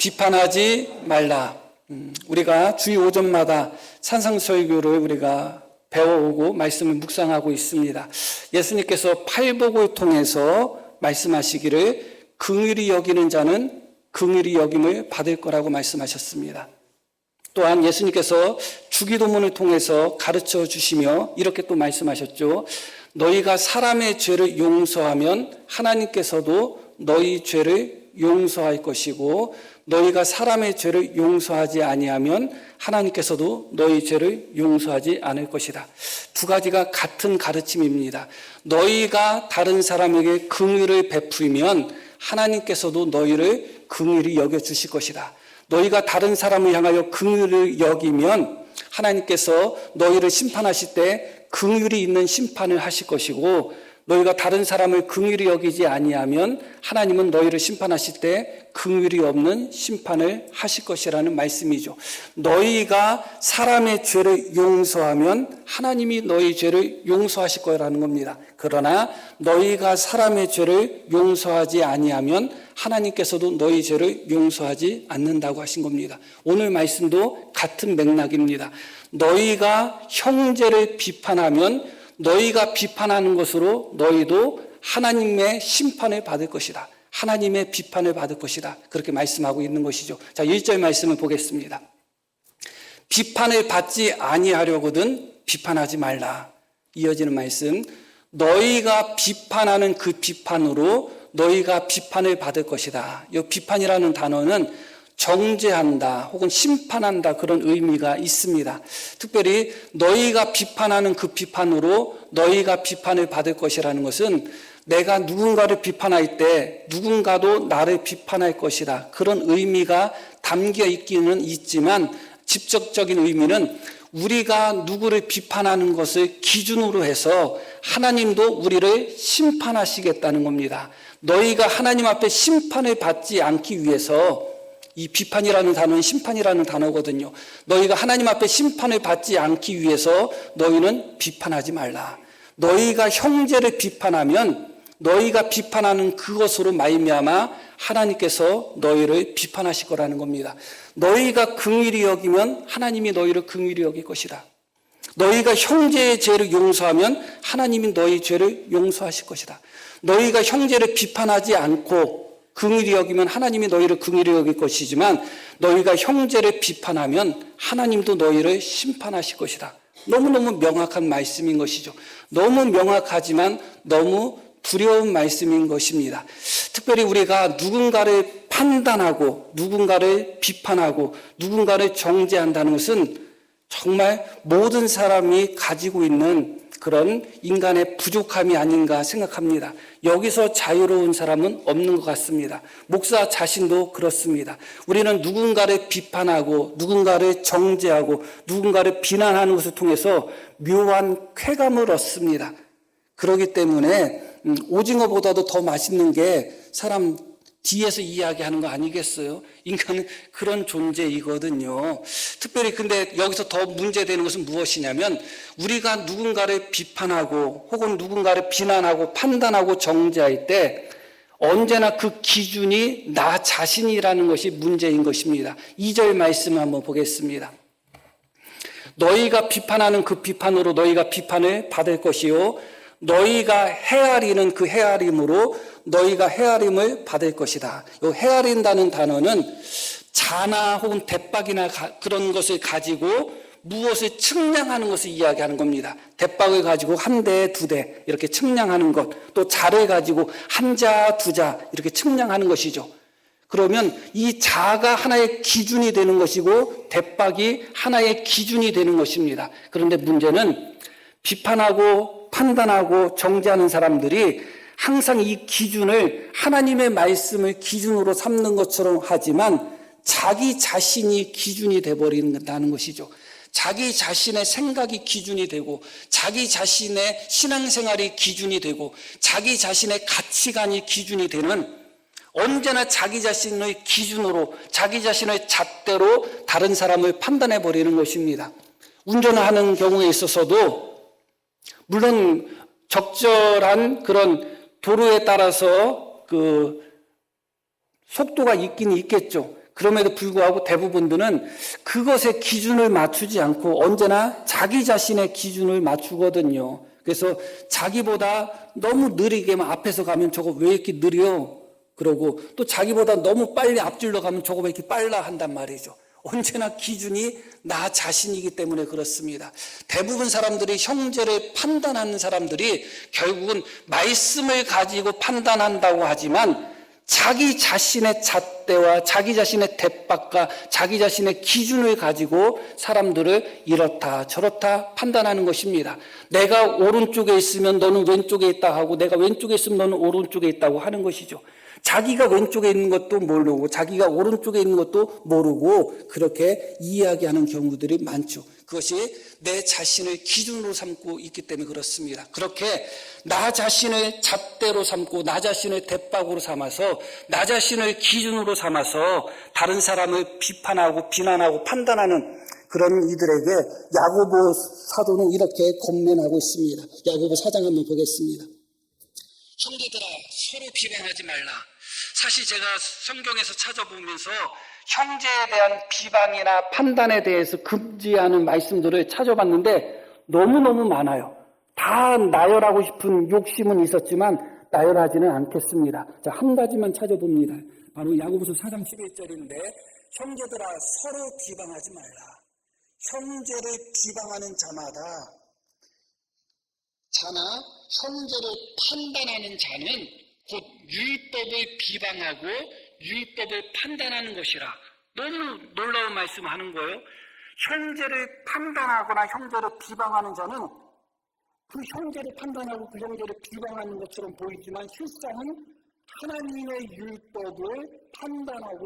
비판하지 말라. 우리가 주일 오전마다 산상설교를 우리가 배워오고 말씀을 묵상하고 있습니다. 예수님께서 팔복을 통해서 말씀하시기를 긍휼히 여기는 자는 긍휼히 여김을 받을 거라고 말씀하셨습니다. 또한 예수님께서 주기도문을 통해서 가르쳐 주시며 이렇게 또 말씀하셨죠. 너희가 사람의 죄를 용서하면 하나님께서도 너희 죄를 용서할 것이고 너희가 사람의 죄를 용서하지 아니하면 하나님께서도 너희 죄를 용서하지 않을 것이다. 두 가지가 같은 가르침입니다. 너희가 다른 사람에게 긍휼을 베풀면 하나님께서도 너희를 긍휼히 여겨주실 것이다. 너희가 다른 사람을 향하여 긍휼을 여기면 하나님께서 너희를 심판하실 때 긍휼이 있는 심판을 하실 것이고 너희가 다른 사람을 긍휼히 여기지 아니하면 하나님은 너희를 심판하실 때 긍휼이 없는 심판을 하실 것이라는 말씀이죠. 너희가 사람의 죄를 용서하면 하나님이 너희 죄를 용서하실 거라는 겁니다. 그러나 너희가 사람의 죄를 용서하지 아니하면 하나님께서도 너희 죄를 용서하지 않는다고 하신 겁니다. 오늘 말씀도 같은 맥락입니다. 너희가 형제를 비판하면 너희가 비판하는 것으로 너희도 하나님의 심판을 받을 것이다. 하나님의 비판을 받을 것이다. 그렇게 말씀하고 있는 것이죠. 자, 1절 말씀을 보겠습니다. 비판을 받지 아니하려거든 비판하지 말라. 이어지는 말씀. 너희가 비판하는 그 비판으로 너희가 비판을 받을 것이다. 이 비판이라는 단어는 정죄한다 혹은 심판한다 그런 의미가 있습니다. 특별히 너희가 비판하는 그 비판으로 너희가 비판을 받을 것이라는 것은 내가 누군가를 비판할 때 누군가도 나를 비판할 것이다. 그런 의미가 담겨 있기는 있지만 직접적인 의미는 우리가 누구를 비판하는 것을 기준으로 해서 하나님도 우리를 심판하시겠다는 겁니다. 너희가 하나님 앞에 심판을 받지 않기 위해서 이 비판이라는 단어는 심판이라는 단어거든요. 너희가 하나님 앞에 심판을 받지 않기 위해서 너희는 비판하지 말라. 너희가 형제를 비판하면 너희가 비판하는 그것으로 말미암아 하나님께서 너희를 비판하실 거라는 겁니다. 너희가 긍휼히 여기면 하나님이 너희를 긍휼히 여길 것이다. 너희가 형제의 죄를 용서하면 하나님이 너희 죄를 용서하실 것이다. 너희가 형제를 비판하지 않고 긍휼히 여기면 하나님이 너희를 긍휼히 여길 것이지만 너희가 형제를 비판하면 하나님도 너희를 심판하실 것이다. 너무너무 명확한 말씀인 것이죠. 너무 명확하지만 너무 두려운 말씀인 것입니다. 특별히 우리가 누군가를 판단하고 누군가를 비판하고 누군가를 정죄한다는 것은 정말 모든 사람이 가지고 있는 그런 인간의 부족함이 아닌가 생각합니다. 여기서 자유로운 사람은 없는 것 같습니다. 목사 자신도 그렇습니다. 우리는 누군가를 비판하고 누군가를 정죄하고 누군가를 비난하는 것을 통해서 묘한 쾌감을 얻습니다. 그렇기 때문에 오징어보다도 더 맛있는 게 사람 뒤에서 이야기하는 거 아니겠어요? 인간은 그런 존재이거든요. 특별히 근데 여기서 더 문제되는 것은 무엇이냐면 우리가 누군가를 비판하고 혹은 누군가를 비난하고 판단하고 정죄할 때 언제나 그 기준이 나 자신이라는 것이 문제인 것입니다. 2절 말씀을 한번 보겠습니다. 너희가 비판하는 그 비판으로 너희가 비판을 받을 것이요 너희가 헤아리는 그 헤아림으로 너희가 헤아림을 받을 것이다. 이 헤아린다는 단어는 자나 혹은 대박이나 그런 것을 가지고 무엇을 측량하는 것을 이야기하는 겁니다. 대박을 가지고 한 대, 두 대 이렇게 측량하는 것, 또 자를 가지고 한 자, 두 자 이렇게 측량하는 것이죠. 그러면 이 자가 하나의 기준이 되는 것이고 대박이 하나의 기준이 되는 것입니다. 그런데 문제는 비판하고 판단하고 정죄하는 사람들이 항상 이 기준을 하나님의 말씀을 기준으로 삼는 것처럼 하지만 자기 자신이 기준이 되어버린다는 것이죠. 자기 자신의 생각이 기준이 되고 자기 자신의 신앙생활이 기준이 되고 자기 자신의 가치관이 기준이 되는 언제나 자기 자신의 기준으로 자기 자신의 잣대로 다른 사람을 판단해버리는 것입니다. 운전하는 경우에 있어서도 물론 적절한 그런 도로에 따라서 그 속도가 있긴 있겠죠. 그럼에도 불구하고 대부분들은 그것의 기준을 맞추지 않고 언제나 자기 자신의 기준을 맞추거든요. 그래서 자기보다 너무 느리게만 앞에서 가면 저거 왜 이렇게 느려? 그러고 또 자기보다 너무 빨리 앞질러 가면 저거 왜 이렇게 빨라 한단 말이죠. 언제나 기준이 나 자신이기 때문에 그렇습니다. 대부분 사람들이 형제를 판단하는 사람들이 결국은 말씀을 가지고 판단한다고 하지만 자기 자신의 잣대와 자기 자신의 대박과 자기 자신의 기준을 가지고 사람들을 이렇다 저렇다 판단하는 것입니다. 내가 오른쪽에 있으면 너는 왼쪽에 있다 하고 내가 왼쪽에 있으면 너는 오른쪽에 있다고 하는 것이죠. 자기가 왼쪽에 있는 것도 모르고 자기가 오른쪽에 있는 것도 모르고 그렇게 이야기하는 경우들이 많죠. 그것이 내 자신을 기준으로 삼고 있기 때문에 그렇습니다. 그렇게 나 자신을 잣대로 삼고 나 자신을 대박으로 삼아서 나 자신을 기준으로 삼아서 다른 사람을 비판하고 비난하고 판단하는 그런 이들에게 야고보 사도는 이렇게 권면하고 있습니다. 야고보 4장 한번 보겠습니다. 형제들아 서로 비방하지 말라. 사실 제가 성경에서 찾아보면서 형제에 대한 비방이나 판단에 대해서 금지하는 말씀들을 찾아봤는데 너무너무 많아요. 다 나열하고 싶은 욕심은 있었지만 나열하지는 않겠습니다. 자, 한 가지만 찾아봅니다. 바로 야고보서 4장 11절인데 형제들아 서로 비방하지 말라. 형제를 비방하는 자나 형제를 판단하는 자는 곧 율법을 비방하고 율법을 판단하는 것이라. 너무 놀라운 말씀을 하는 거예요. 형제를 판단하거나 형제를 비방하는 자는 그 형제를 판단하고 그 형제를 비방하는 것처럼 보이지만 실상은 하나님의 율법을 판단하고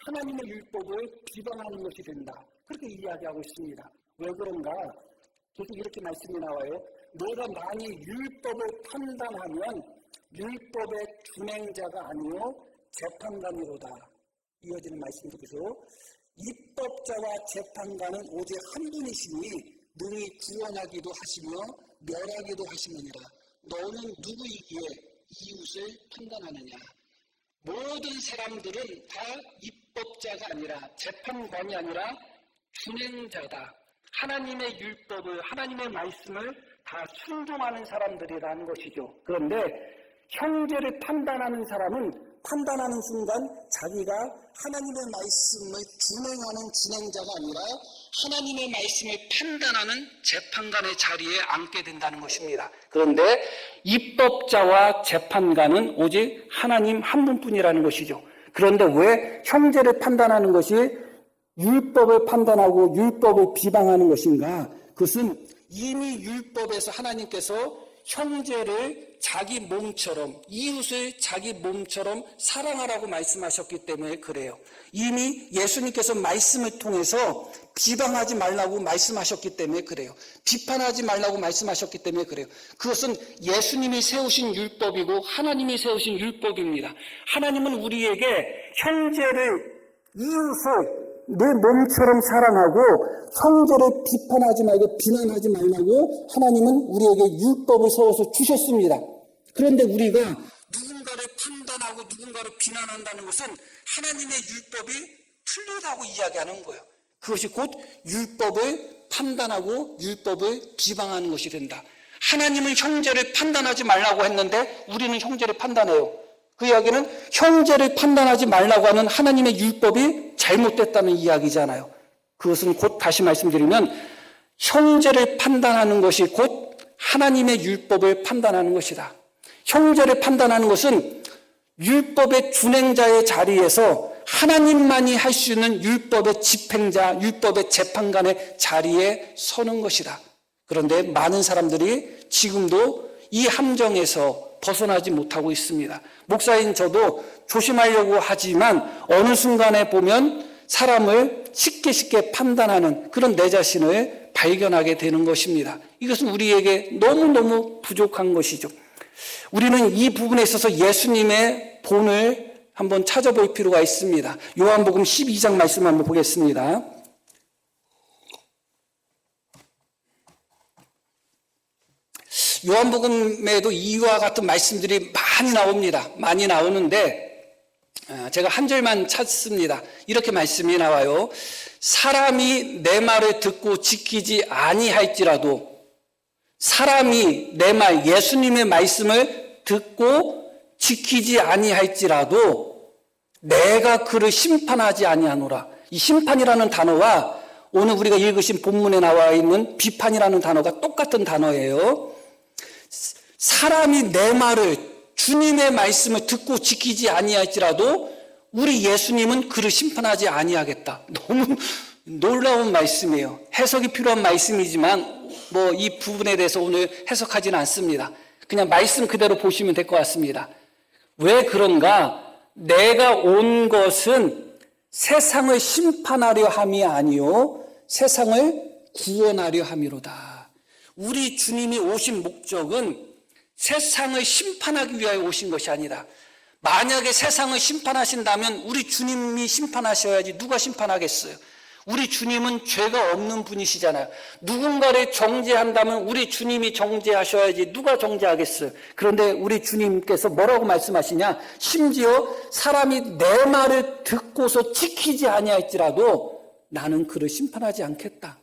하나님의 율법을 비방하는 것이 된다. 그렇게 이야기하고 있습니다. 왜 그런가? 계속 이렇게 말씀이 나와요. 내가 만일 율법을 판단하면 율법의 준행자가 아니요 재판관이로다. 이어지는 말씀 속에서 입법자와 재판관은 오직 한 분이시니 능히 구원하기도 하시며 멸하기도 하시느니라. 너는 누구이기에 이웃을 판단하느냐. 모든 사람들은 다 입법자가 아니라 재판관이 아니라 준행자다. 하나님의 율법을 하나님의 말씀을 다 순종하는 사람들이라는 것이죠. 그런데 형제를 판단하는 사람은 판단하는 순간 자기가 하나님의 말씀을 준행하는 진행자가 아니라 하나님의 말씀을 판단하는 재판관의 자리에 앉게 된다는 것입니다. 그런데 입법자와 재판관은 오직 하나님 한 분뿐이라는 것이죠. 그런데 왜 형제를 판단하는 것이 율법을 판단하고 율법을 비방하는 것인가? 그것은 이미 율법에서 하나님께서 형제를 자기 몸처럼, 이웃을 자기 몸처럼 사랑하라고 말씀하셨기 때문에 그래요. 이미 예수님께서 말씀을 통해서 비방하지 말라고 말씀하셨기 때문에 그래요. 비판하지 말라고 말씀하셨기 때문에 그래요. 그것은 예수님이 세우신 율법이고 하나님이 세우신 율법입니다. 하나님은 우리에게 형제를, 이웃을 내 몸처럼 사랑하고 형제를 비판하지 말고 비난하지 말라고 하나님은 우리에게 율법을 세워서 주셨습니다. 그런데 우리가 누군가를 판단하고 누군가를 비난한다는 것은 하나님의 율법이 틀리다고 이야기하는 거예요. 그것이 곧 율법을 판단하고 율법을 비방하는 것이 된다. 하나님은 형제를 판단하지 말라고 했는데 우리는 형제를 판단해요. 그 이야기는 형제를 판단하지 말라고 하는 하나님의 율법이 잘못됐다는 이야기잖아요. 그것은 곧 다시 말씀드리면 형제를 판단하는 것이 곧 하나님의 율법을 판단하는 것이다. 형제를 판단하는 것은 율법의 준행자의 자리에서 하나님만이 할 수 있는 율법의 집행자, 율법의 재판관의 자리에 서는 것이다. 그런데 많은 사람들이 지금도 이 함정에서 벗어나지 못하고 있습니다. 목사인 저도 조심하려고 하지만 어느 순간에 보면 사람을 쉽게 판단하는 그런 내 자신을 발견하게 되는 것입니다. 이것은 우리에게 너무너무 부족한 것이죠. 우리는 이 부분에 있어서 예수님의 본을 한번 찾아볼 필요가 있습니다. 요한복음 12장 말씀 한번 보겠습니다. 요한복음에도 이와 같은 말씀들이 많이 나옵니다. 많이 나오는데 제가 한 절만 찾습니다. 이렇게 말씀이 나와요. 사람이 내 말을 듣고 지키지 아니할지라도, 사람이 내 말, 예수님의 말씀을 듣고 지키지 아니할지라도 내가 그를 심판하지 아니하노라. 이 심판이라는 단어와 오늘 우리가 읽으신 본문에 나와 있는 비판이라는 단어가 똑같은 단어예요. 사람이 내 말을, 주님의 말씀을 듣고 지키지 아니할지라도 우리 예수님은 그를 심판하지 아니하겠다. 너무 놀라운 말씀이에요. 해석이 필요한 말씀이지만 이 부분에 대해서 오늘 해석하지는 않습니다. 그냥 말씀 그대로 보시면 될 것 같습니다. 왜 그런가? 내가 온 것은 세상을 심판하려 함이 아니요 세상을 구원하려 함이로다. 우리 주님이 오신 목적은 세상을 심판하기 위하여 오신 것이 아니다. 만약에 세상을 심판하신다면 우리 주님이 심판하셔야지 누가 심판하겠어요? 우리 주님은 죄가 없는 분이시잖아요. 누군가를 정죄한다면 우리 주님이 정죄하셔야지 누가 정죄하겠어요? 그런데 우리 주님께서 뭐라고 말씀하시냐? 심지어 사람이 내 말을 듣고서 지키지 아니할지라도 나는 그를 심판하지 않겠다.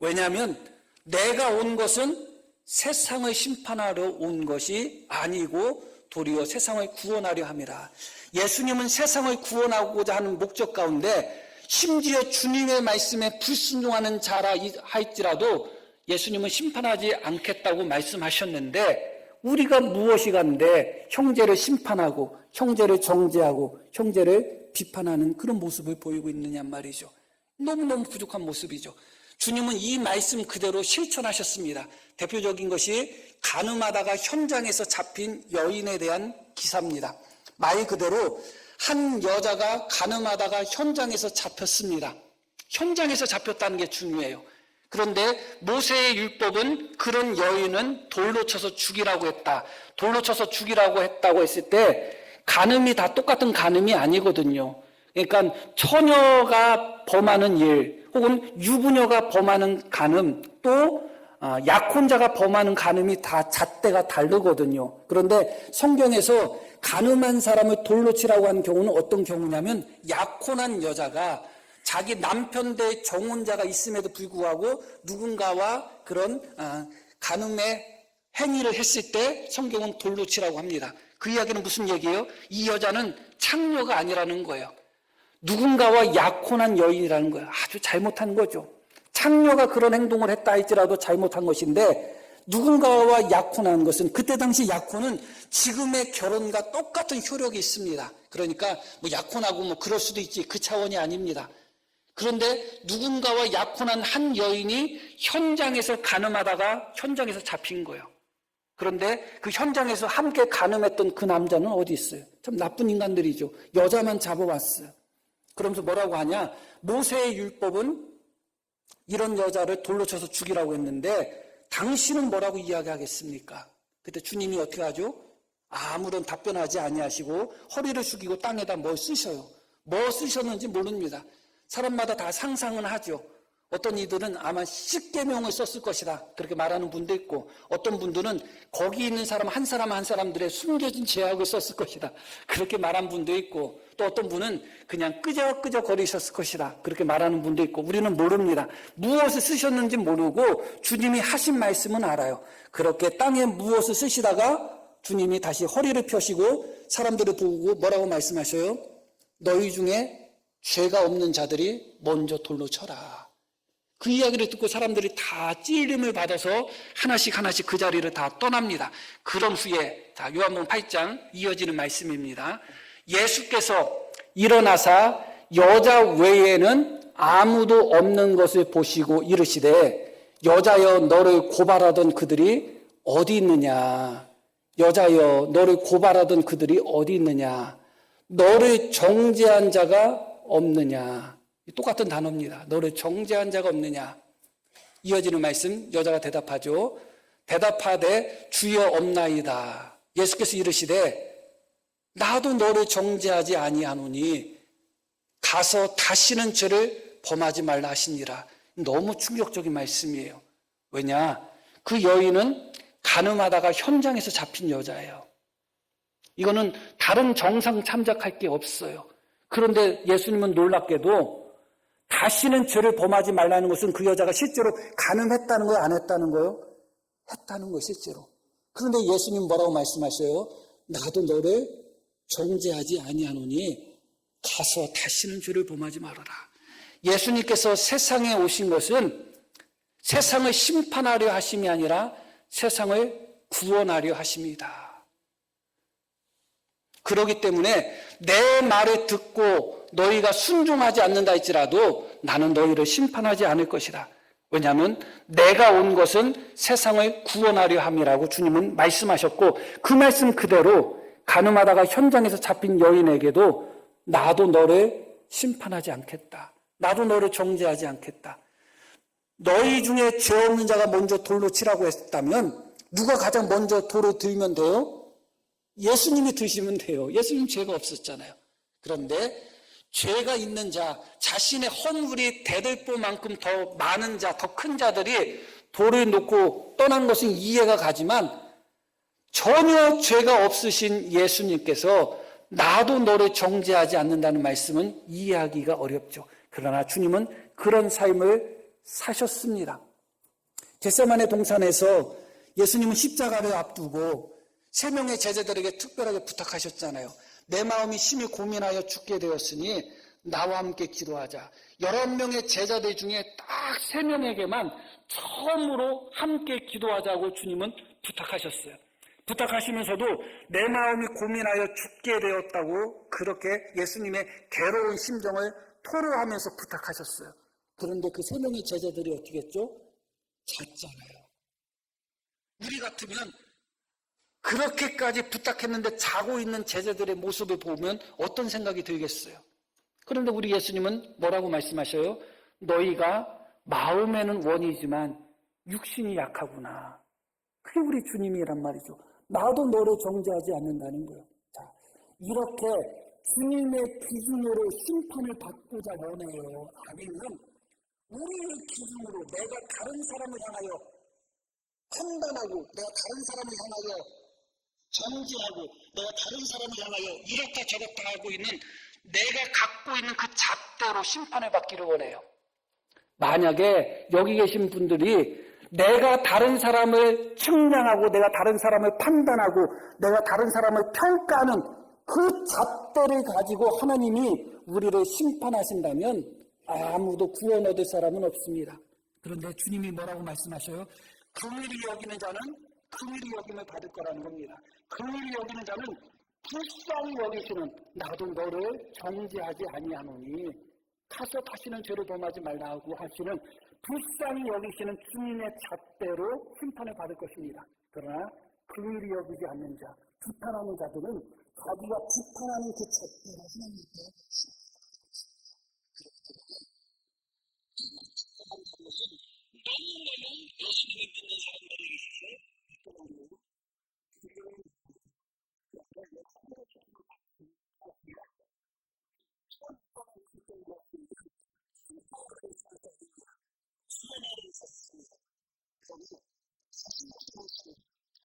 왜냐하면 내가 온 것은 세상을 심판하러 온 것이 아니고 도리어 세상을 구원하려 함이라. 예수님은 세상을 구원하고자 하는 목적 가운데 심지어 주님의 말씀에 불순종하는 자라 할지라도 예수님은 심판하지 않겠다고 말씀하셨는데 우리가 무엇이 간데 형제를 심판하고 형제를 정죄하고 형제를 비판하는 그런 모습을 보이고 있느냐 말이죠. 너무너무 부족한 모습이죠. 주님은 이 말씀 그대로 실천하셨습니다. 대표적인 것이 간음하다가 현장에서 잡힌 여인에 대한 기사입니다. 말 그대로 한 여자가 간음하다가 현장에서 잡혔습니다. 현장에서 잡혔다는 게 중요해요. 그런데 모세의 율법은 그런 여인은 돌로 쳐서 죽이라고 했다. 돌로 쳐서 죽이라고 했다고 했을 때 간음이 다 똑같은 간음이 아니거든요. 그러니까 처녀가 범하는 일 혹은 유부녀가 범하는 간음 또 약혼자가 범하는 간음이 다 잣대가 다르거든요. 그런데 성경에서 간음한 사람을 돌로 치라고 하는 경우는 어떤 경우냐면 약혼한 여자가 자기 남편 대 정혼자가 있음에도 불구하고 누군가와 그런 간음의 행위를 했을 때 성경은 돌로 치라고 합니다. 그 이야기는 무슨 얘기예요? 이 여자는 창녀가 아니라는 거예요. 누군가와 약혼한 여인이라는 거예요. 아주 잘못한 거죠. 창녀가 그런 행동을 했다 할지라도 잘못한 것인데 누군가와 약혼한 것은 그때 당시 약혼은 지금의 결혼과 똑같은 효력이 있습니다. 그러니까 약혼하고 그럴 수도 있지 그 차원이 아닙니다. 그런데 누군가와 약혼한 한 여인이 현장에서 간음하다가 현장에서 잡힌 거예요. 그런데 그 현장에서 함께 간음했던 그 남자는 어디 있어요? 참 나쁜 인간들이죠. 여자만 잡아왔어요. 그러면서 뭐라고 하냐? 모세의 율법은 이런 여자를 돌로 쳐서 죽이라고 했는데 당신은 뭐라고 이야기하겠습니까? 그때 주님이 어떻게 하죠? 아무런 답변하지 아니하시고 허리를 숙이고 땅에다 뭘 쓰셔요. 뭐 쓰셨는지 모릅니다. 사람마다 다 상상은 하죠. 어떤 이들은 아마 10계명을 썼을 것이다 그렇게 말하는 분도 있고 어떤 분들은 거기 있는 사람 한 사람들의 숨겨진 죄악을 썼을 것이다 그렇게 말한 분도 있고 또 어떤 분은 그냥 끄적끄적거리셨을 것이다 그렇게 말하는 분도 있고 우리는 모릅니다. 무엇을 쓰셨는지 모르고 주님이 하신 말씀은 알아요. 그렇게 땅에 무엇을 쓰시다가 주님이 다시 허리를 펴시고 사람들을 보고 뭐라고 말씀하셔요? 너희 중에 죄가 없는 자들이 먼저 돌로 쳐라. 그 이야기를 듣고 사람들이 다 찔림을 받아서 하나씩 그 자리를 다 떠납니다. 그런 후에 요한복음 8장 이어지는 말씀입니다. 예수께서 일어나사 여자 외에는 아무도 없는 것을 보시고 이르시되 여자여 너를 고발하던 그들이 어디 있느냐. 여자여 너를 고발하던 그들이 어디 있느냐. 너를 정죄한 자가 없느냐. 똑같은 단어입니다. 너를 정죄한 자가 없느냐. 이어지는 말씀 여자가 대답하죠. 대답하되 주여 없나이다. 예수께서 이르시되 나도 너를 정죄하지 아니하노니 가서 다시는 죄를 범하지 말라 하시니라. 너무 충격적인 말씀이에요. 왜냐? 그 여인은 간음하다가 현장에서 잡힌 여자예요. 이거는 다른 정상 참작할 게 없어요. 그런데 예수님은 놀랍게도 다시는 죄를 범하지 말라는 것은 그 여자가 실제로 가늠했다는 거예요? 안 했다는 거예요? 했다는 거예요, 실제로. 그런데 예수님 뭐라고 말씀하셔요? 나도 너를 정죄하지 아니하노니 가서 다시는 죄를 범하지 말아라. 예수님께서 세상에 오신 것은 세상을 심판하려 하심이 아니라 세상을 구원하려 하십니다. 그렇기 때문에 내 말을 듣고 너희가 순종하지 않는다 할지라도 나는 너희를 심판하지 않을 것이다. 왜냐하면 내가 온 것은 세상을 구원하려 함이라고 주님은 말씀하셨고, 그 말씀 그대로 가늠하다가 현장에서 잡힌 여인에게도 나도 너를 심판하지 않겠다. 나도 너를 정죄하지 않겠다. 너희 중에 죄 없는 자가 먼저 돌로 치라고 했다면 누가 가장 먼저 돌을 들면 돼요? 예수님이 드시면 돼요. 예수님 죄가 없었잖아요. 그런데 죄가 있는 자, 자신의 허물이 대들보만큼 더 많은 자, 더 큰 자들이 돌을 놓고 떠난 것은 이해가 가지만 전혀 죄가 없으신 예수님께서 나도 너를 정죄하지 않는다는 말씀은 이해하기가 어렵죠. 그러나 주님은 그런 삶을 사셨습니다. 겟세마네 동산에서 예수님은 십자가를 앞두고 세 명의 제자들에게 특별하게 부탁하셨잖아요. 내 마음이 심히 고민하여 죽게 되었으니 나와 함께 기도하자. 11명의 제자들 중에 딱 3명에게만 처음으로 함께 기도하자고 주님은 부탁하셨어요. 부탁하시면서도 내 마음이 고민하여 죽게 되었다고 그렇게 예수님의 괴로운 심정을 토로하면서 부탁하셨어요. 그런데 그 3명의 제자들이 어떻게 했죠? 잤잖아요. 우리 같으면 그렇게까지 부탁했는데 자고 있는 제자들의 모습을 보면 어떤 생각이 들겠어요? 그런데 우리 예수님은 뭐라고 말씀하셔요? 너희가 마음에는 원이지만 육신이 약하구나. 그게 우리 주님이란 말이죠. 나도 너를 정죄하지 않는다는 거예요. 자, 이렇게 주님의 기준으로 심판을 받고자 원해요. 아니면 우리의 기준으로 내가 다른 사람을 향하여 판단하고 내가 다른 사람을 향하여 정죄하고 내가 다른 사람을 향하여 이렇다 저렇다 하고 있는 내가 갖고 있는 그 잣대로 심판을 받기를 원해요. 만약에 여기 계신 분들이 내가 다른 사람을 측량하고 내가 다른 사람을 판단하고 내가 다른 사람을 평가하는 그 잣대를 가지고 하나님이 우리를 심판하신다면 아무도 구원 얻을 사람은 없습니다. 그런데 주님이 뭐라고 말씀하셔요? 긍휼히 여기는 자는 긍휼히 여김을 받을 거라는 겁니다. 긍휼히 여기는 자는 불쌍히 여기시는 나도 너를 정죄하지 아니하노니 가서 다시는 죄를 범하지 말라고 하시는 불쌍히 여기시는 주님의 잣대로 심판을 받을 것입니다. 그러나 긍휼히 여기지 않는 자, 비판하는 자들은 자기가 비판하는 그 잣대로 하나님께 너무너무 예수님을 믿는 사람들에게 있어서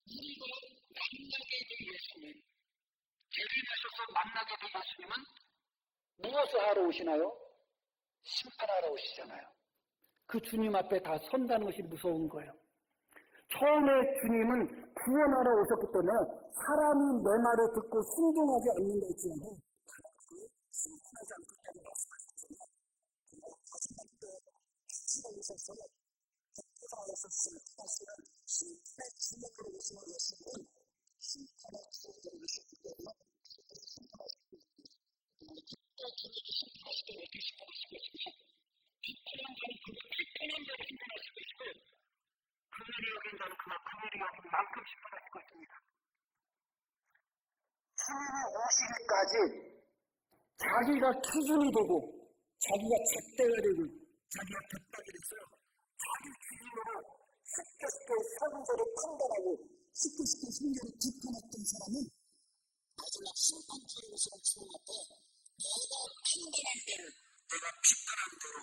우리가 만나게 될 예수님, 재림하셔서 만나게 될 예수님은 무엇을 하러 오시나요? 심판하러 오시잖아요. 그 주님 앞에 다 선다는 것이 무서운 거예요. 처음에 주님은 구원하러 오셨기 때문에 사람이 내 말을 듣고 순종하지 않는다 할지라도 순종하지 않겠다고 말씀하셨잖아요. 하시면서 하셨으면 사실은 심판의 주먹으로 오시는 예수님은 심판의 주먹으로 오셨기 때문에 심판하시고 심판하실 때 어떻게 심판하실 것인가? 비판한 자는 그가 비판한 자를 심판하실 것이고 긍휼히 여긴 자는 그가 긍휼히 여긴 만큼 심판하실 것입니다. 주님이 오시기까지 자기가 기준이 되고 자기가 잣대가 되고 자기가 벽박이 됐어요. 자기 기준으로 쉽게 성서를 판단하고 쉽게 성경을 비판했던 사람은 마지막 심판처럼 오시는 주님 앞에 내가 판단한 대로 내가 비판한 대로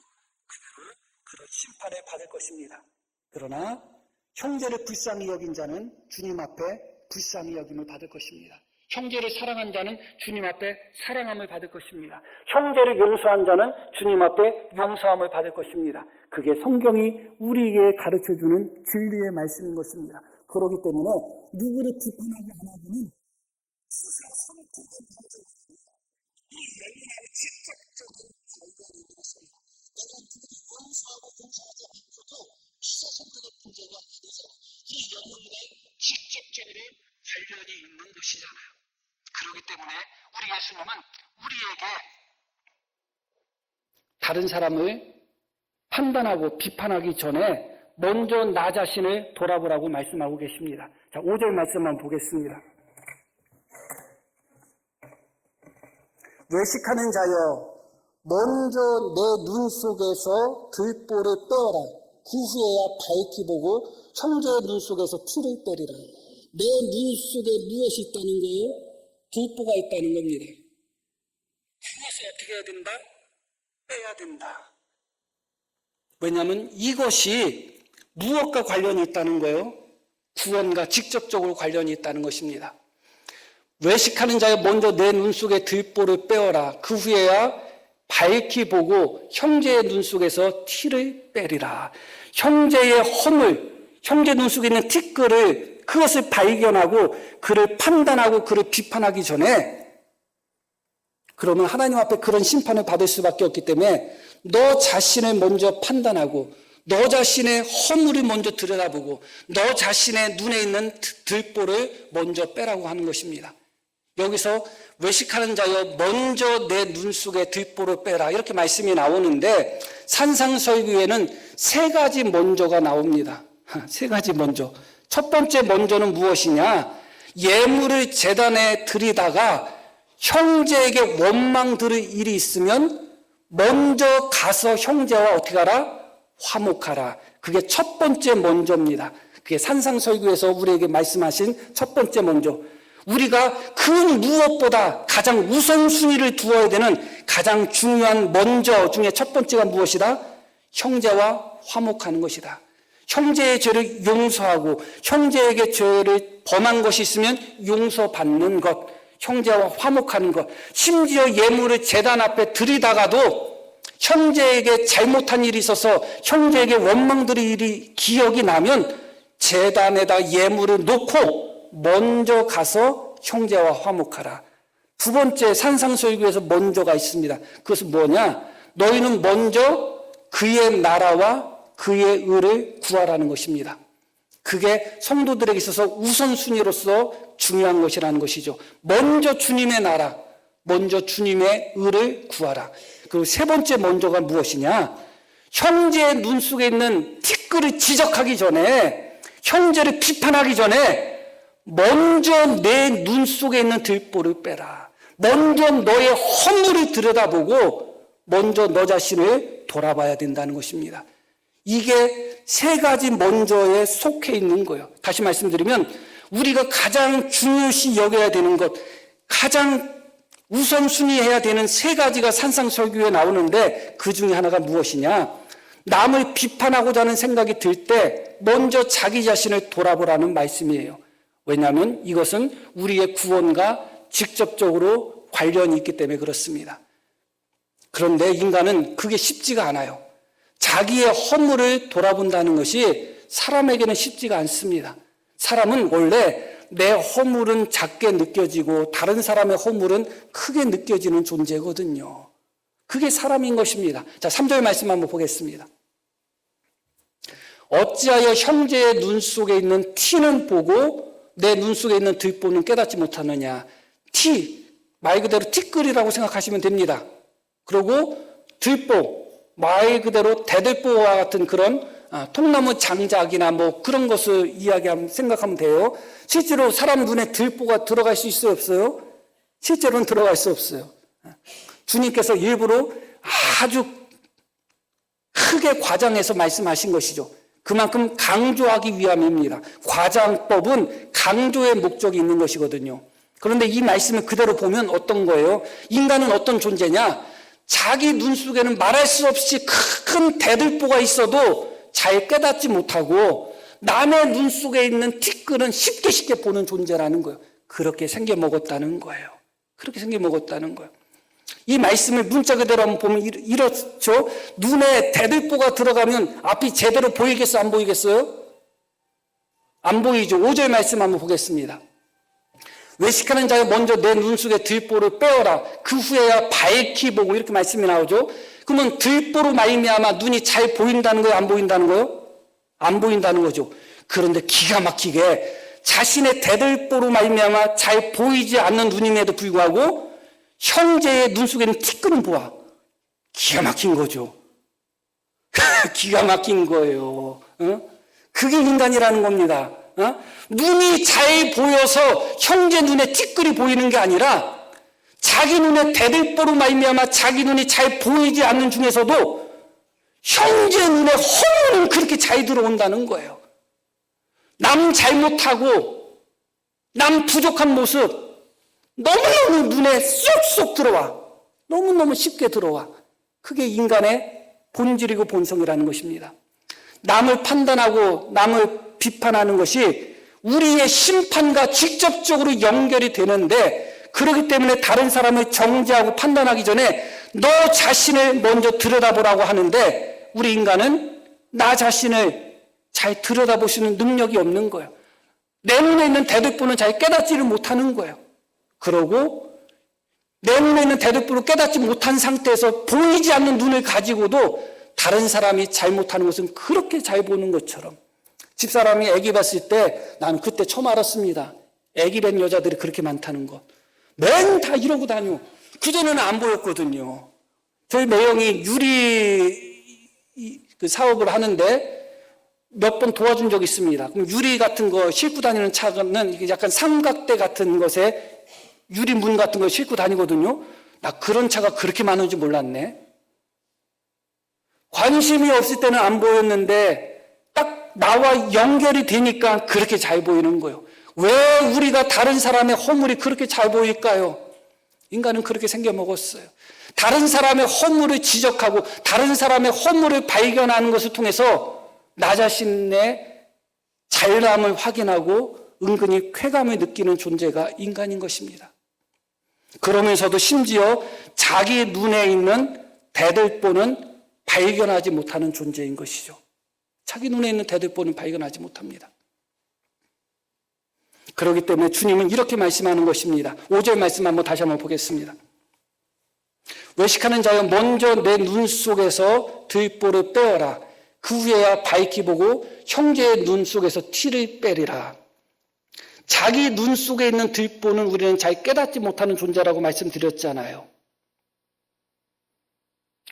그런 심판을 받을 것입니다. 그러나 형제를 불쌍히 여긴 자는 주님 앞에 불쌍히 여김을 받을 것입니다. 형제를 사랑한 자는 주님 앞에 사랑함을 받을 것입니다. 형제를 용서한 자는 주님 앞에 용서함을 받을 것입니다. 그게 성경이 우리에게 가르쳐주는 진리의 말씀인 것입니다. 그렇기 때문에 누구를 비판하지 않아도는 스스로 선을 긋는 문제입니다. 이 영원하고 직접적인 관련이 있는 것입니다. 내가 누구를 용서하고 용서하지 않고도 기사성들의 문제가 아니라서 이 영혼과 직접적으로 관련이 있는 것이잖아요. 그렇기 때문에 우리 예수님은 우리에게 다른 사람을 판단하고 비판하기 전에 먼저 나 자신을 돌아보라고 말씀하고 계십니다. 자, 5절 말씀만 보겠습니다. 외식하는 자여, 먼저 내 눈 속에서 들보를 빼어라. 그 후에야 밝히 보고 형제의 눈 속에서 티를 빼리라. 내 눈 속에 무엇이 있다는 거예요? 들보가 있다는 겁니다. 그것을 어떻게 해야 된다? 빼야 된다. 왜냐하면 이것이 무엇과 관련이 있다는 거예요? 구원과 직접적으로 관련이 있다는 것입니다. 외식하는 자여 먼저 내 눈 속에 들보를 빼어라. 그 후에야 밝히 보고 형제의 눈 속에서 티를 빼리라. 형제의 허물, 형제 눈 속에 있는 티끌을 그것을 발견하고 그를 판단하고 그를 비판하기 전에 그러면 하나님 앞에 그런 심판을 받을 수밖에 없기 때문에 너 자신을 먼저 판단하고 너 자신의 허물을 먼저 들여다보고 너 자신의 눈에 있는 들보를 먼저 빼라고 하는 것입니다. 여기서 외식하는 자여 먼저 내 눈 속에 들보를 빼라 이렇게 말씀이 나오는데 산상설교에는 세 가지 먼저가 나옵니다. 세 가지 먼저. 첫 번째 먼저는 무엇이냐? 예물을 제단에 드리다가 형제에게 원망 들을 일이 있으면 먼저 가서 형제와 어떻게 하라? 화목하라. 그게 첫 번째 먼저입니다. 그게 산상설교에서 우리에게 말씀하신 첫 번째 먼저. 우리가 그 무엇보다 가장 우선순위를 두어야 되는 가장 중요한 먼저 중에 첫 번째가 무엇이다? 형제와 화목하는 것이다. 형제의 죄를 용서하고 형제에게 죄를 범한 것이 있으면 용서받는 것, 형제와 화목하는 것, 심지어 예물을 제단 앞에 드리다가도 형제에게 잘못한 일이 있어서 형제에게 원망드릴 일이 기억이 나면 제단에다 예물을 놓고 먼저 가서 형제와 화목하라. 두 번째 산상설교에서 먼저가 있습니다. 그것은 뭐냐? 너희는 먼저 그의 나라와 그의 의를 구하라는 것입니다. 그게 성도들에게 있어서 우선순위로서 중요한 것이라는 것이죠. 먼저 주님의 나라, 먼저 주님의 의를 구하라. 그리고 세 번째 먼저가 무엇이냐? 형제의 눈 속에 있는 티끌을 지적하기 전에, 형제를 비판하기 전에 먼저 내 눈 속에 있는 들보를 빼라. 먼저 너의 허물을 들여다보고 먼저 너 자신을 돌아봐야 된다는 것입니다. 이게 세 가지 먼저에 속해 있는 거예요. 다시 말씀드리면 우리가 가장 중요시 여겨야 되는 것, 가장 우선순위해야 되는 세 가지가 산상설교에 나오는데 그 중에 하나가 무엇이냐? 남을 비판하고자 하는 생각이 들 때 먼저 자기 자신을 돌아보라는 말씀이에요. 왜냐하면 이것은 우리의 구원과 직접적으로 관련이 있기 때문에 그렇습니다. 그런데 인간은 그게 쉽지가 않아요. 자기의 허물을 돌아본다는 것이 사람에게는 쉽지가 않습니다. 사람은 원래 내 허물은 작게 느껴지고 다른 사람의 허물은 크게 느껴지는 존재거든요. 그게 사람인 것입니다. 자, 3절 말씀 한번 보겠습니다. 어찌하여 형제의 눈 속에 있는 티는 보고 내 눈 속에 있는 들보는 깨닫지 못하느냐. 티, 말 그대로 티끌이라고 생각하시면 됩니다. 그리고 들보, 말 그대로 대들보와 같은 그런 통나무 장작이나 뭐 그런 것을 생각하면 돼요. 실제로 사람 눈에 들보가 들어갈 수 있어요, 없어요? 실제로는 들어갈 수 없어요. 주님께서 일부러 아주 크게 과장해서 말씀하신 것이죠. 그만큼 강조하기 위함입니다. 과장법은 강조의 목적이 있는 것이거든요. 그런데 이 말씀을 그대로 보면 어떤 거예요? 인간은 어떤 존재냐? 자기 눈 속에는 말할 수 없이 큰 대들보가 있어도 잘 깨닫지 못하고 남의 눈 속에 있는 티끌은 쉽게 보는 존재라는 거예요. 그렇게 생겨 먹었다는 거예요. 그렇게 생겨 먹었다는 거예요. 이 말씀을 문자 그대로 한번 보면 이렇죠. 눈에 대들보가 들어가면 앞이 제대로 보이겠어요? 안 보이겠어요? 안 보이죠. 5절 말씀 한번 보겠습니다. 외식하는 자여 먼저 내 눈 속에 들보를 빼어라. 그 후에야 밝히 보고, 이렇게 말씀이 나오죠. 그러면 들보로 말미암아 눈이 잘 보인다는 거예요? 안 보인다는 거예요? 안 보인다는 거죠. 그런데 기가 막히게 자신의 대들보로 말미암아 잘 보이지 않는 눈임에도 불구하고 형제의 눈 속에는 티끌은 보아. 기가 막힌 거죠. 기가 막힌 거예요. 그게 인간이라는 겁니다. 눈이 잘 보여서 형제 눈에 티끌이 보이는 게 아니라 자기 눈에 대들보로 말미암아 자기 눈이 잘 보이지 않는 중에서도 형제 눈에 허물은 그렇게 잘 들어온다는 거예요. 남 잘못하고 남 부족한 모습 너무너무 눈에 쏙쏙 들어와. 너무너무 쉽게 들어와. 그게 인간의 본질이고 본성이라는 것입니다. 남을 판단하고 남을 비판하는 것이 우리의 심판과 직접적으로 연결이 되는데, 그렇기 때문에 다른 사람을 정죄하고 판단하기 전에 너 자신을 먼저 들여다보라고 하는데, 우리 인간은 나 자신을 잘 들여다보시는 능력이 없는 거예요. 내 눈에 있는 대들보는 잘 깨닫지를 못하는 거예요. 그러고 내 눈에 있는 대들보를 깨닫지 못한 상태에서 보이지 않는 눈을 가지고도 다른 사람이 잘못하는 것은 그렇게 잘 보는 것처럼, 집사람이 아기 봤을 때 나는 그때 처음 알았습니다. 아기 뵌 여자들이 그렇게 많다는 것. 맨 다 이러고 다녀. 그전에는 안 보였거든요. 저희 매형이 유리 그 사업을 하는데 몇 번 도와준 적이 있습니다. 그럼 유리 같은 거 싣고 다니는 차는 약간 삼각대 같은 것에 유리 문 같은 거 싣고 다니거든요. 나 그런 차가 그렇게 많은지 몰랐네. 관심이 없을 때는 안 보였는데 딱 나와 연결이 되니까 그렇게 잘 보이는 거예요. 왜 우리가 다른 사람의 허물이 그렇게 잘 보일까요? 인간은 그렇게 생겨 먹었어요. 다른 사람의 허물을 지적하고 다른 사람의 허물을 발견하는 것을 통해서 나 자신의 잘남을 확인하고 은근히 쾌감을 느끼는 존재가 인간인 것입니다. 그러면서도 심지어 자기 눈에 있는 대들보는 발견하지 못하는 존재인 것이죠. 자기 눈에 있는 대들보는 발견하지 못합니다. 그렇기 때문에 주님은 이렇게 말씀하는 것입니다. 5절 말씀 한번 다시 한번 보겠습니다. 외식하는 자여 먼저 내 눈 속에서 들보를 빼어라. 그 후에야 밝히 보고 형제의 눈 속에서 티를 빼리라. 자기 눈 속에 있는 들보는 우리는 잘 깨닫지 못하는 존재라고 말씀드렸잖아요.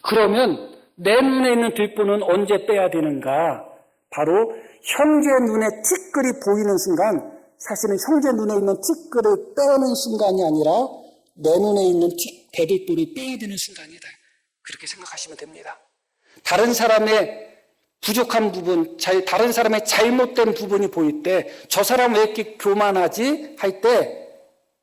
그러면 내 눈에 있는 들보는 언제 빼야 되는가? 바로 형제 눈에 티끌이 보이는 순간, 사실은 형제 눈에 있는 티끌을 빼는 순간이 아니라 내 눈에 있는 대들보를 빼야 되는 순간이다. 그렇게 생각하시면 됩니다. 다른 사람의 부족한 부분, 다른 사람의 잘못된 부분이 보일 때 저 사람 왜 이렇게 교만하지? 할 때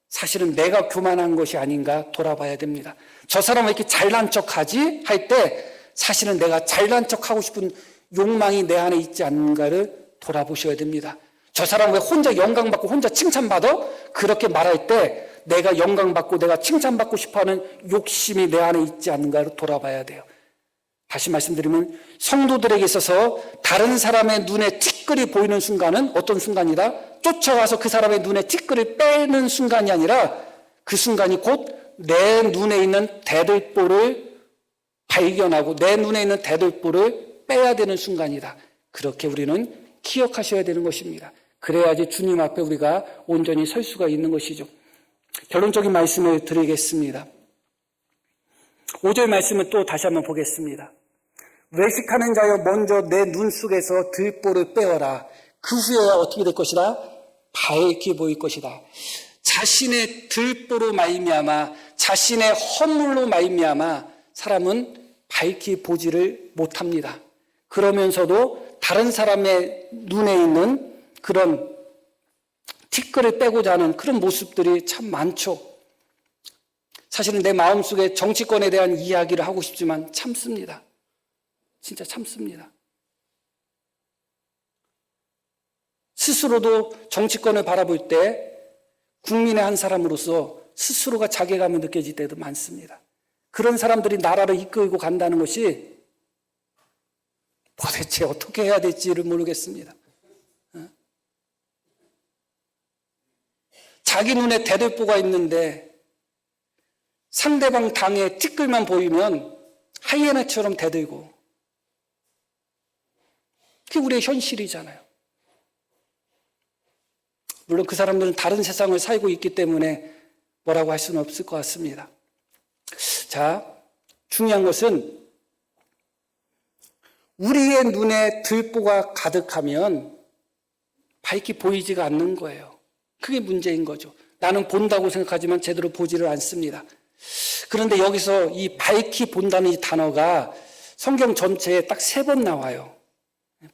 사실은 내가 교만한 것이 아닌가 돌아봐야 됩니다. 저 사람 왜 이렇게 잘난 척하지? 할 때 사실은 내가 잘난 척하고 싶은 욕망이 내 안에 있지 않은가를 돌아보셔야 됩니다. 저 사람 왜 혼자 영광받고 혼자 칭찬받아? 그렇게 말할 때 내가 영광받고 내가 칭찬받고 싶어하는 욕심이 내 안에 있지 않는가를 돌아봐야 돼요. 다시 말씀드리면 성도들에게 있어서 다른 사람의 눈에 티끌이 보이는 순간은 어떤 순간이다? 쫓아와서 그 사람의 눈에 티끌을 빼는 순간이 아니라 그 순간이 곧 내 눈에 있는 대들보를 발견하고 내 눈에 있는 대들보를 빼야 되는 순간이다. 그렇게 우리는 기억하셔야 되는 것입니다. 그래야지 주님 앞에 우리가 온전히 설 수가 있는 것이죠. 결론적인 말씀을 드리겠습니다. 5절 말씀을 또 다시 한번 보겠습니다. 외식하는 자여 먼저 내 눈 속에서 들보를 빼어라. 그 후에야 어떻게 될 것이다? 밝게 보일 것이다. 자신의 들보로 말미암아 자신의 허물로 말미암아 사람은 밝게 보지를 못합니다. 그러면서도 다른 사람의 눈에 있는 그런 티끌을 빼고자 하는 그런 모습들이 참 많죠. 사실은 내 마음속에 정치권에 대한 이야기를 하고 싶지만 참습니다. 진짜 참습니다. 스스로도 정치권을 바라볼 때 국민의 한 사람으로서 스스로가 자괴감이 느껴질 때도 많습니다. 그런 사람들이 나라를 이끌고 간다는 것이 도대체 어떻게 해야 될지를 모르겠습니다. 자기 눈에 대들보가 있는데 상대방 당의 티끌만 보이면 하이에나처럼 대들고, 그게 우리의 현실이잖아요. 물론 그 사람들은 다른 세상을 살고 있기 때문에 뭐라고 할 수는 없을 것 같습니다. 자, 중요한 것은 우리의 눈에 들보가 가득하면 밝게 보이지가 않는 거예요. 그게 문제인 거죠. 나는 본다고 생각하지만 제대로 보지를 않습니다. 그런데 여기서 이 밝히 본다는 이 단어가 성경 전체에 딱 3번 나와요.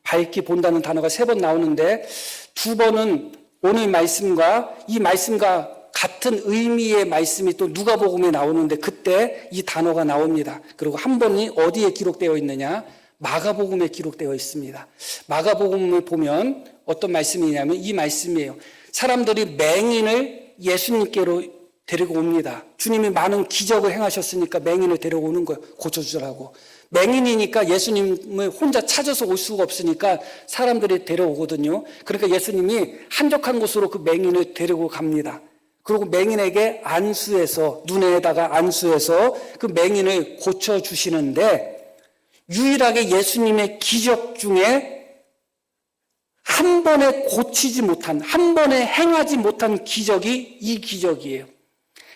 밝히 본다는 단어가 3번 나오는데 2번은 오늘 말씀과 이 말씀과 같은 의미의 말씀이 또 누가복음에 나오는데 그때 이 단어가 나옵니다. 그리고 한 번이 어디에 기록되어 있느냐? 마가복음에 기록되어 있습니다. 마가복음을 보면 어떤 말씀이냐면 이 말씀이에요. 사람들이 맹인을 예수님께로 데리고 옵니다. 주님이 많은 기적을 행하셨으니까 맹인을 데려오는 거예요. 고쳐주라고. 맹인이니까 예수님을 혼자 찾아서 올 수가 없으니까 사람들이 데려오거든요. 그러니까 예수님이 한적한 곳으로 그 맹인을 데리고 갑니다. 그리고 맹인에게 안수해서, 눈에다가 안수해서 그 맹인을 고쳐주시는데, 유일하게 예수님의 기적 중에 한 번에 고치지 못한, 한 번에 행하지 못한 기적이 이 기적이에요.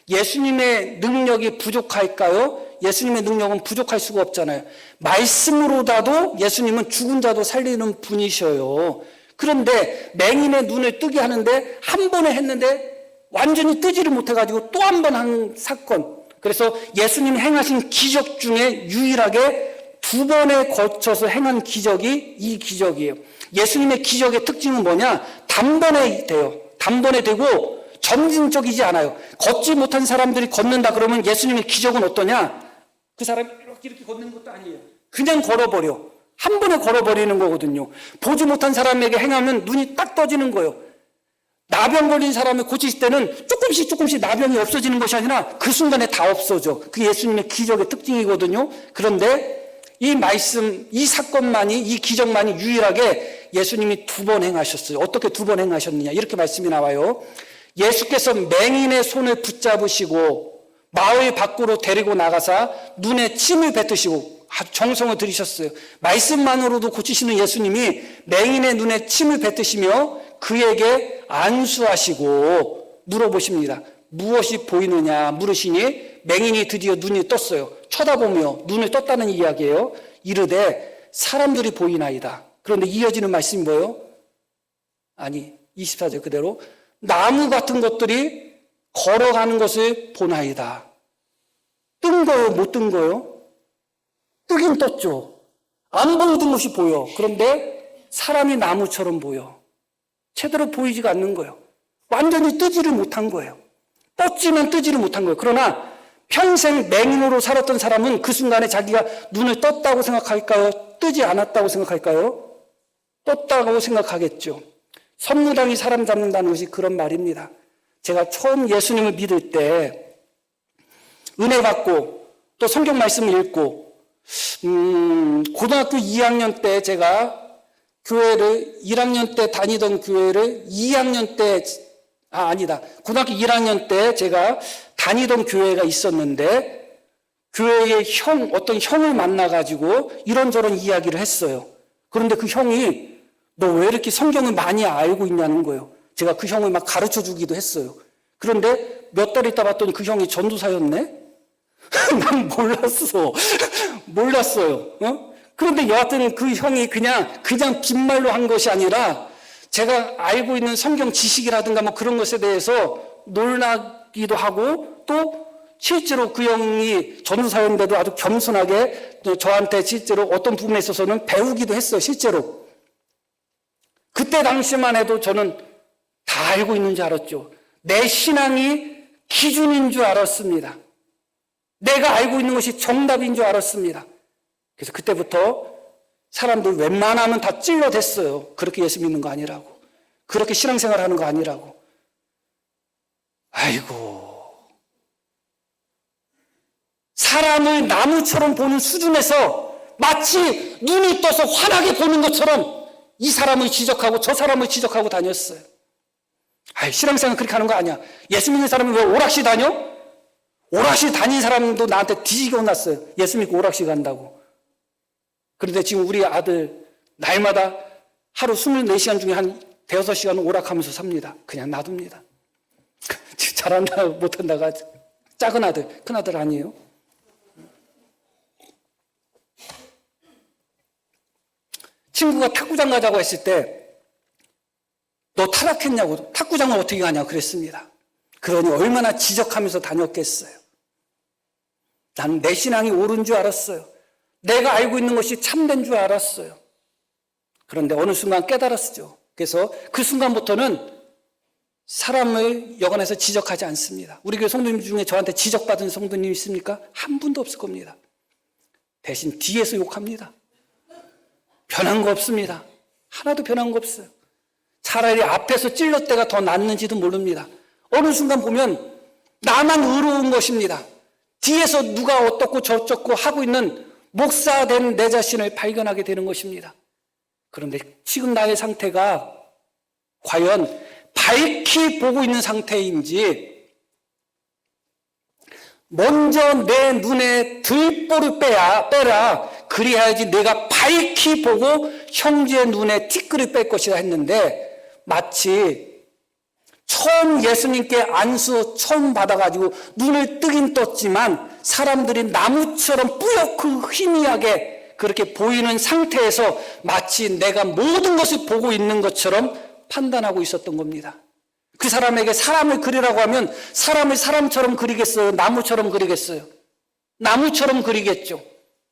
예수님의 능력이 부족할까요? 예수님의 능력은 부족할 수가 없잖아요. 말씀으로라도 예수님은 죽은 자도 살리는 분이셔요. 그런데 맹인의 눈을 뜨게 하는데 한 번에 했는데 완전히 뜨지를 못해가지고 또 한 번 한 사건. 그래서 예수님이 행하신 기적 중에 유일하게 2번에 거쳐서 행한 기적이 이 기적이에요. 예수님의 기적의 특징은 뭐냐? 단번에 돼요. 단번에 되고 점진적이지 않아요. 걷지 못한 사람들이 걷는다 그러면 예수님의 기적은 어떠냐? 그 사람이 이렇게 걷는 것도 아니에요. 그냥 걸어버려. 한 번에 걸어버리는 거거든요. 보지 못한 사람에게 행하면 눈이 딱 떠지는 거예요. 나병 걸린 사람을 고치실 때는 조금씩 나병이 없어지는 것이 아니라 그 순간에 다 없어져. 그게 예수님의 기적의 특징이거든요. 그런데 이 말씀, 이 사건만이, 이 기적만이 유일하게 예수님이 2번 행하셨어요. 어떻게 2번 행하셨느냐? 이렇게 말씀이 나와요. 예수께서 맹인의 손을 붙잡으시고 마을 밖으로 데리고 나가사 눈에 침을 뱉으시고 아주 정성을 들이셨어요. 말씀만으로도 고치시는 예수님이 맹인의 눈에 침을 뱉으시며 그에게 안수하시고 물어보십니다. 무엇이 보이느냐 물으시니 맹인이 드디어 눈이 떴어요. 쳐다보며 눈을 떴다는 이야기예요. 이르되 사람들이 보이나이다. 그런데 이어지는 말씀이 뭐예요? 아니 24절 그대로 나무 같은 것들이 걸어가는 것을 보나이다. 뜬 거요? 못 뜬 거요? 뜨긴 떴죠. 안 보이던 것이 보여. 그런데 사람이 나무처럼 보여. 제대로 보이지가 않는 거예요. 완전히 뜨지를 못한 거예요. 떴지만 뜨지를 못한 거예요. 그러나 평생 맹인으로 살았던 사람은 그 순간에 자기가 눈을 떴다고 생각할까요? 뜨지 않았다고 생각할까요? 떴다고 생각하겠죠. 선무당이 사람 잡는다는 것이 그런 말입니다. 제가 처음 예수님을 믿을 때 은혜 받고 또 성경 말씀을 읽고 고등학교 2학년 때 제가 교회를 1학년 때 다니던 교회를 2학년 때 고등학교 1학년 때 제가 다니던 교회가 있었는데 교회의 어떤 형을 만나가지고 이런저런 이야기를 했어요. 그런데 그 형이 너 왜 이렇게 성경을 많이 알고 있냐는 거예요. 제가 그 형을 막 가르쳐 주기도 했어요. 그런데 몇 달 있다 봤더니 그 형이 전도사였네? 난 몰랐어요. 그런데 여하튼 그 형이 그냥 빈말로 한 것이 아니라 제가 알고 있는 성경 지식이라든가 뭐 그런 것에 대해서 놀라기도 하고 또 실제로 그 형이 전도사였는데도 아주 겸손하게 저한테 실제로 어떤 부분에 있어서는 배우기도 했어요. 실제로. 그때 당시만 해도 저는 다 알고 있는 줄 알았죠. 내 신앙이 기준인 줄 알았습니다. 내가 알고 있는 것이 정답인 줄 알았습니다. 그래서 그때부터 사람들 웬만하면 다 찔러댔어요. 그렇게 예수 믿는 거 아니라고. 그렇게 신앙생활 하는 거 아니라고. 아이고, 사람을 나무처럼 보는 수준에서 마치 눈이 떠서 환하게 보는 것처럼 이 사람을 지적하고 저 사람을 지적하고 다녔어요. 신앙생활 그렇게 하는 거 아니야. 예수 믿는 사람은 왜 오락실 다녀? 오락실 다닌 사람도 나한테 뒤지게 혼났어요. 예수 믿고 오락실 간다고. 그런데 지금 우리 아들 날마다 하루 24시간 중에 한 대여섯 시간은 오락하면서 삽니다. 그냥 놔둡니다. 잘한다 못한다가 작은 아들, 큰 아들 아니에요. 친구가 탁구장 가자고 했을 때 너 타락했냐고, 탁구장을 어떻게 가냐고 그랬습니다. 그러니 얼마나 지적하면서 다녔겠어요. 난 내 신앙이 옳은 줄 알았어요. 내가 알고 있는 것이 참된 줄 알았어요. 그런데 어느 순간 깨달았죠. 그래서 그 순간부터는 사람을 여관에서 지적하지 않습니다. 우리 교회 성도님 중에 저한테 지적받은 성도님 있습니까? 한 분도 없을 겁니다. 대신 뒤에서 욕합니다. 변한 거 없습니다. 하나도 변한 거 없어요. 차라리 앞에서 찔렀 때가 더 낫는지도 모릅니다. 어느 순간 보면 나만 의로운 것입니다. 뒤에서 누가 어떻고 저쩌고 하고 있는 목사된 내 자신을 발견하게 되는 것입니다. 그런데 지금 나의 상태가 과연 밝히 보고 있는 상태인지, 먼저 내 눈에 들보를 빼라. 그리해야지 내가 밝히 보고 형제의 눈에 티끌을 뺄 것이라 했는데, 마치 처음 예수님께 안수 처음 받아가지고 눈을 뜨긴 떴지만 사람들이 나무처럼 뿌옇고 희미하게 그렇게 보이는 상태에서 마치 내가 모든 것을 보고 있는 것처럼 판단하고 있었던 겁니다. 그 사람에게 사람을 그리라고 하면 사람을 사람처럼 그리겠어요? 나무처럼 그리겠어요? 나무처럼 그리겠죠.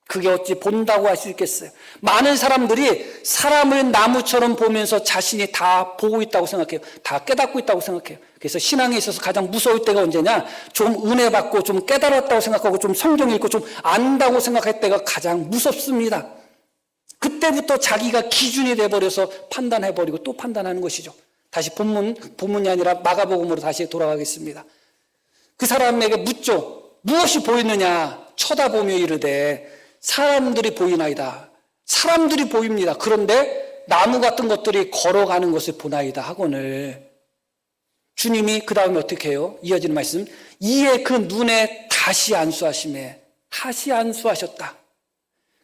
그게 어찌 본다고 할 수 있겠어요? 많은 사람들이 사람을 나무처럼 보면서 자신이 다 보고 있다고 생각해요. 다 깨닫고 있다고 생각해요. 그래서 신앙에 있어서 가장 무서울 때가 언제냐? 좀 은혜 받고 좀 깨달았다고 생각하고 좀 성경 읽고 좀 안다고 생각할 때가 가장 무섭습니다. 그때부터 자기가 기준이 돼버려서 판단해버리고 또 판단하는 것이죠. 다시 본문이 아니라 마가복음으로 다시 돌아가겠습니다. 그 사람에게 묻죠. 무엇이 보이느냐? 쳐다보며 이르되 사람들이 보이나이다. 사람들이 보입니다. 그런데 나무 같은 것들이 걸어가는 것을 보나이다 하거늘 주님이 그 다음에 어떻게 해요? 이어지는 말씀. 이에 그 눈에 다시 안수하심에 다시 안수하셨다.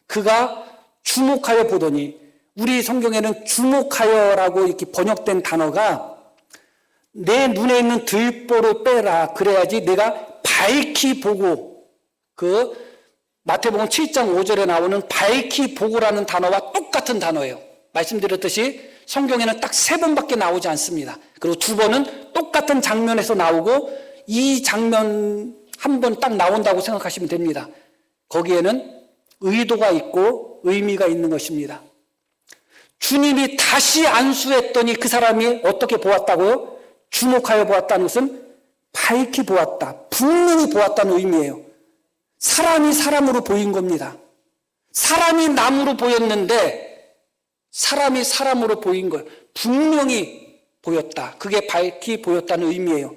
그가 주목하여 보더니, 우리 성경에는 주목하여라고 이렇게 번역된 단어가 내 눈에 있는 들보를 빼라. 그래야지 내가 밝히 보고, 그 마태복음 7장 5절에 나오는 밝히 보고라는 단어와 똑같은 단어예요. 말씀드렸듯이 성경에는 딱 3번밖에 나오지 않습니다. 그리고 2번은 똑같은 장면에서 나오고 이 장면 한 번 딱 나온다고 생각하시면 됩니다. 거기에는 의도가 있고 의미가 있는 것입니다. 주님이 다시 안수했더니 그 사람이 어떻게 보았다고요? 주목하여 보았다는 것은 밝히 보았다, 분명히 보았다는 의미예요. 사람이 사람으로 보인 겁니다. 사람이 나무로 보였는데 사람이 사람으로 보인 거예요. 분명히 보였다. 그게 밝히 보였다는 의미예요.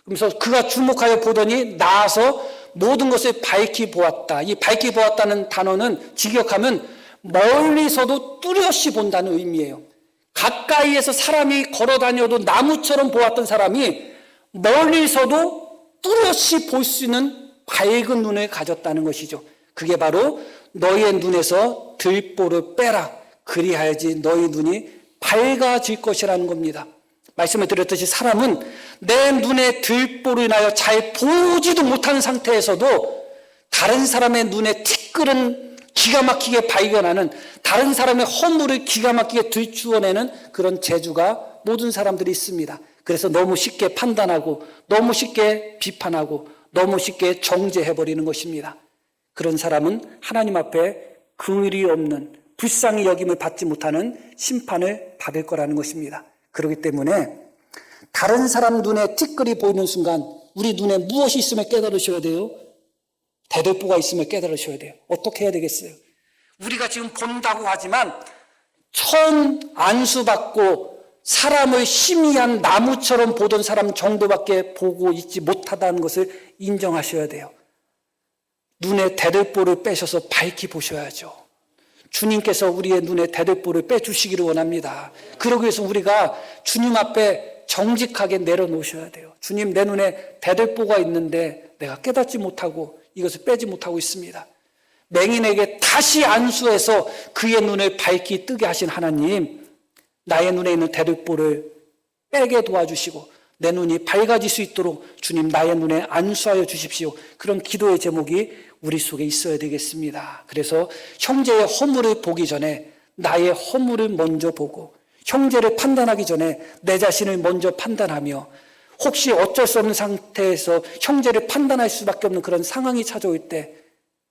그래서 그가 주목하여 보더니 나아서 모든 것을 밝히 보았다. 이 밝히 보았다는 단어는 직역하면 멀리서도 뚜렷이 본다는 의미예요. 가까이에서 사람이 걸어다녀도 나무처럼 보았던 사람이 멀리서도 뚜렷이 볼 수 있는 밝은 눈을 가졌다는 것이죠. 그게 바로 너희의 눈에서 들보를 빼라. 그리하여지 너희 눈이 밝아질 것이라는 겁니다. 말씀을 드렸듯이 사람은 내 눈에 들보로 인하여 잘 보지도 못하는 상태에서도 다른 사람의 눈에 티끌은 기가 막히게 발견하는, 다른 사람의 허물을 기가 막히게 들추어내는 그런 재주가 모든 사람들이 있습니다. 그래서 너무 쉽게 판단하고 너무 쉽게 비판하고 너무 쉽게 정죄해버리는 것입니다. 그런 사람은 하나님 앞에 긍휼이 없는, 불쌍히 여김을 받지 못하는 심판을 받을 거라는 것입니다. 그렇기 때문에 다른 사람 눈에 티끌이 보이는 순간 우리 눈에 무엇이 있으면 깨달으셔야 돼요? 대들보가 있으면 깨달으셔야 돼요. 어떻게 해야 되겠어요? 우리가 지금 본다고 하지만 처음 안수받고 사람을 희미한 나무처럼 보던 사람 정도밖에 보고 있지 못하다는 것을 인정하셔야 돼요. 눈에 대들보를 빼셔서 밝히 보셔야죠. 주님께서 우리의 눈에 대들보를 빼주시기를 원합니다. 그러기 위해서 우리가 주님 앞에 정직하게 내려놓으셔야 돼요. 주님, 내 눈에 대들보가 있는데 내가 깨닫지 못하고 이것을 빼지 못하고 있습니다. 맹인에게 다시 안수해서 그의 눈을 밝히 뜨게 하신 하나님, 나의 눈에 있는 대들보를 빼게 도와주시고 내 눈이 밝아질 수 있도록 주님 나의 눈에 안수하여 주십시오. 그런 기도의 제목이 우리 속에 있어야 되겠습니다. 그래서 형제의 허물을 보기 전에 나의 허물을 먼저 보고, 형제를 판단하기 전에 내 자신을 먼저 판단하며, 혹시 어쩔 수 없는 상태에서 형제를 판단할 수밖에 없는 그런 상황이 찾아올 때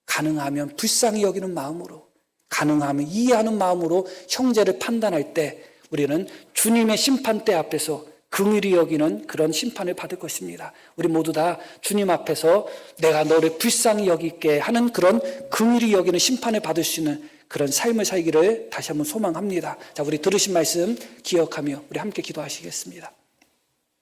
가능하면 불쌍히 여기는 마음으로, 가능하면 이해하는 마음으로 형제를 판단할 때 우리는 주님의 심판대 앞에서 긍휼히 여기는 그런 심판을 받을 것입니다. 우리 모두 다 주님 앞에서 내가 너를 불쌍히 여기게 하는 그런 긍휼히 여기는 심판을 받을 수 있는 그런 삶을 살기를 다시 한번 소망합니다. 자, 우리 들으신 말씀 기억하며 우리 함께 기도하시겠습니다.